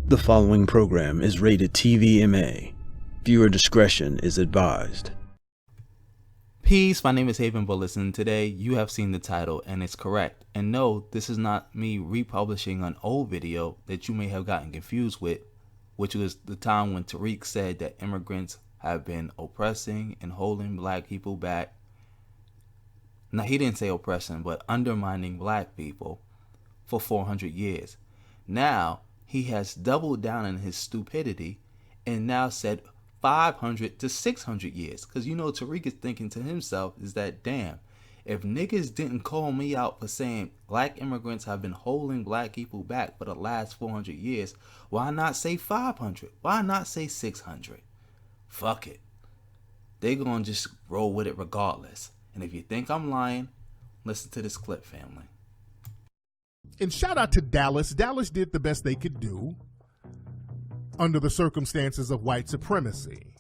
The following program is rated TVMA. Viewer discretion is advised. Peace, my name is Haven Bullis, and today you have seen the title, and it's correct. And no, this is not me republishing an old video that you may have gotten confused with, which was the time when Tariq said that immigrants have been oppressing and holding black people back. Now, he didn't say oppressing, but undermining black people for 400 years. Now, he has doubled down on his stupidity and now said 500 to 600 years. Because you know, Tariq is thinking to himself is that, damn, if niggas didn't call me out for saying black immigrants have been holding black people back for the last 400 years, why not say 500? Why not say 600? Fuck it. They gonna just roll with it regardless. And if you think I'm lying, listen to this clip, family. And shout out to Dallas. Dallas did the best they could do under the circumstances of white supremacy.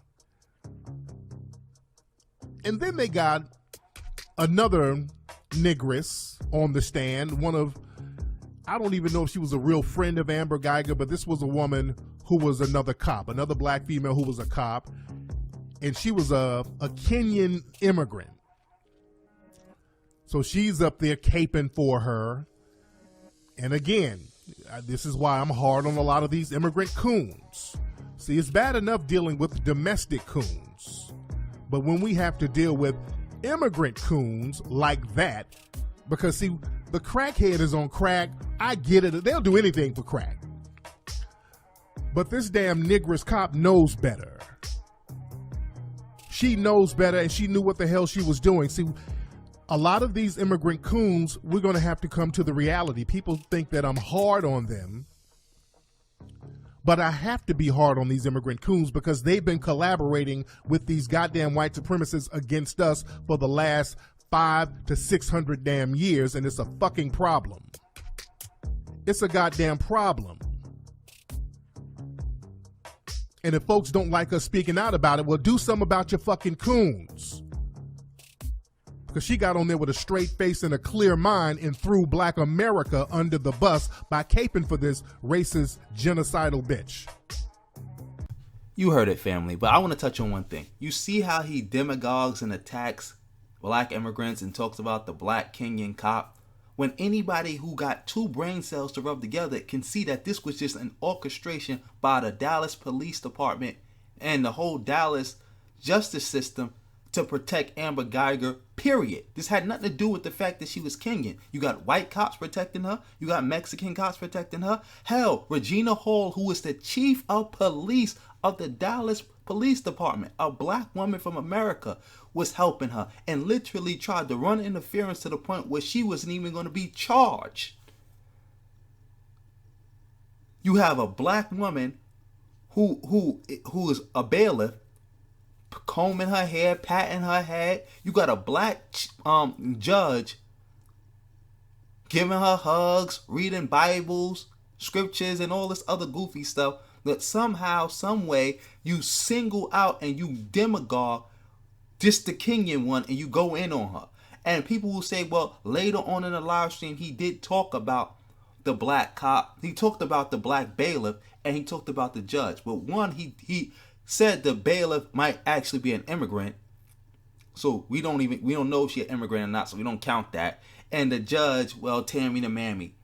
And then they got another negress on the stand. I don't even know if she was a real friend of Amber Geiger, but this was a woman who was another cop, another black female who was a cop. And she was a Kenyan immigrant. So she's up there caping for her. And again, this is why I'm hard on a lot of these immigrant coons. See, it's bad enough dealing with domestic coons, but when we have to deal with immigrant coons like that, because see, the crackhead is on crack, I get it, they'll do anything for crack. But this damn negress cop knows better. She knows better, and she knew what the hell she was doing. See, a lot of these immigrant coons, we're going to have to come to the reality. People think that I'm hard on them, but I have to be hard on these immigrant coons because they've been collaborating with these goddamn white supremacists against us for the last 500 to 600 damn years, and it's a fucking problem. It's a goddamn problem. And if folks don't like us speaking out about it, well, do something about your fucking coons. Because she got on there with a straight face and a clear mind and threw black America under the bus by caping for this racist, genocidal bitch. You heard it, family, but I want to touch on one thing. You see how he demagogues and attacks black immigrants and talks about the black Kenyan cop? When anybody who got two brain cells to rub together can see that this was just an orchestration by the Dallas Police Department and the whole Dallas justice system to protect Amber Geiger, period. This had nothing to do with the fact that she was Kenyan. You got white cops protecting her. You got Mexican cops protecting her. Hell, Regina Hall, who was the chief of police of the Dallas Police Department, a black woman from America, was helping her and literally tried to run interference to the point where she wasn't even going to be charged. You have a black woman who is a bailiff, combing her hair, patting her head. You got a black judge giving her hugs, reading Bibles, scriptures, and all this other goofy stuff that somehow, some way, you single out and you demagogue just the Kenyan one and you go in on her. And people will say, well, later on in the live stream, he did talk about the black cop. He talked about the black bailiff and he talked about the judge. But one, he said the bailiff might actually be an immigrant, so we don't know if she's an immigrant or not, so we don't count that. And the judge, well, Tammy the mammy.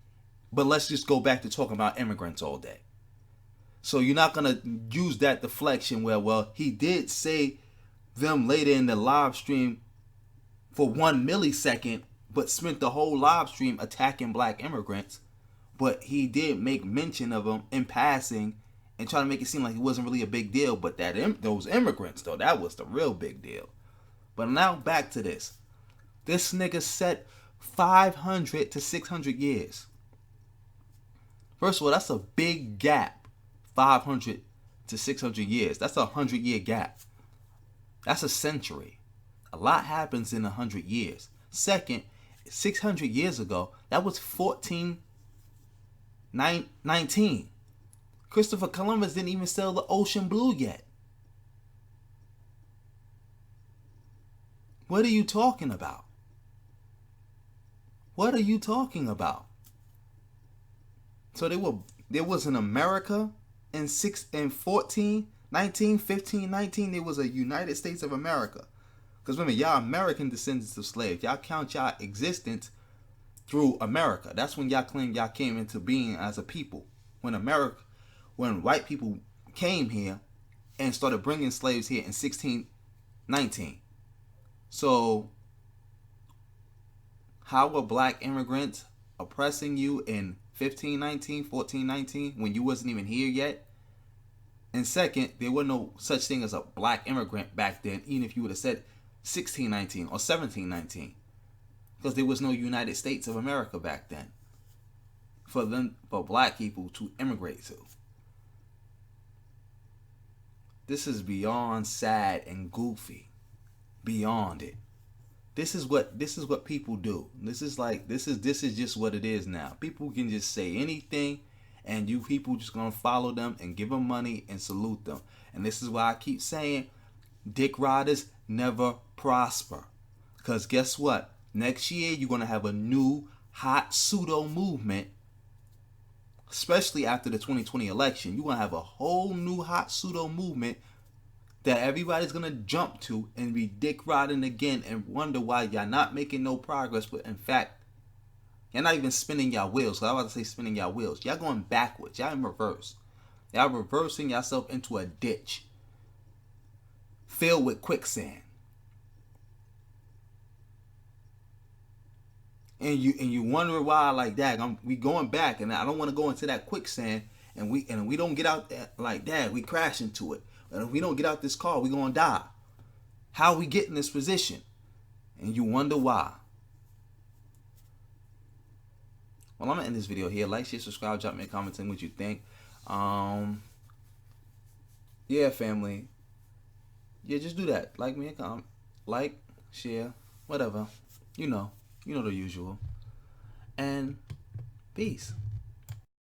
But let's just go back to talking about immigrants all day. So you're not gonna use that deflection where, well, he did say them later in the live stream for 1 millisecond, but spent the whole live stream attacking black immigrants. But he did make mention of them in passing and try to make it seem like it wasn't really a big deal. But those immigrants, though, that was the real big deal. But now back to this. This nigga said 500 to 600 years. First of all, that's a big gap. 500 to 600 years. That's a 100-year gap. That's a century. A lot happens in 100 years. Second, 600 years ago, that was 1419. Christopher Columbus didn't even sail the ocean blue yet. What are you talking about? What are you talking about? So there was an America in 14, 19, 15, 19, there was a United States of America. Because remember, y'all American descendants of slaves. Y'all count y'all existence through America. That's when y'all claim y'all came into being as a people. When white people came here and started bringing slaves here in 1619. So, how were black immigrants oppressing you in 1519, 1419 when you wasn't even here yet? And second, there was no such thing as a black immigrant back then, even if you would have said 1619 or 1719. Because there was no United States of America back then for black people to immigrate to. This is beyond sad and goofy. Beyond it. This is what people do. This is just what it is now. People can just say anything, and you people just gonna follow them and give them money and salute them. And this is why I keep saying, dick riders never prosper. Because guess what? Next year you're gonna have a new hot pseudo movement. Especially after the 2020 election, you're gonna have a whole new hot pseudo movement that everybody's gonna jump to and be dick riding again and wonder why y'all not making no progress. But in fact, you're not even spinning y'all wheels. So I was about to say spinning y'all wheels. Y'all going backwards. Y'all in reverse. Y'all reversing yourself into a ditch filled with quicksand. And you wonder why, like that. We going back, and I don't want to go into that quicksand. And we don't get out there like that. We crash into it. And if we don't get out this car, we gonna die. How we get in this position? And you wonder why. Well, I'm gonna end this video here. Like, share, subscribe, drop me a comment, tell me what you think. Yeah, family. Yeah, just do that. Like me a comment. Like, share, whatever. You know the usual. And peace.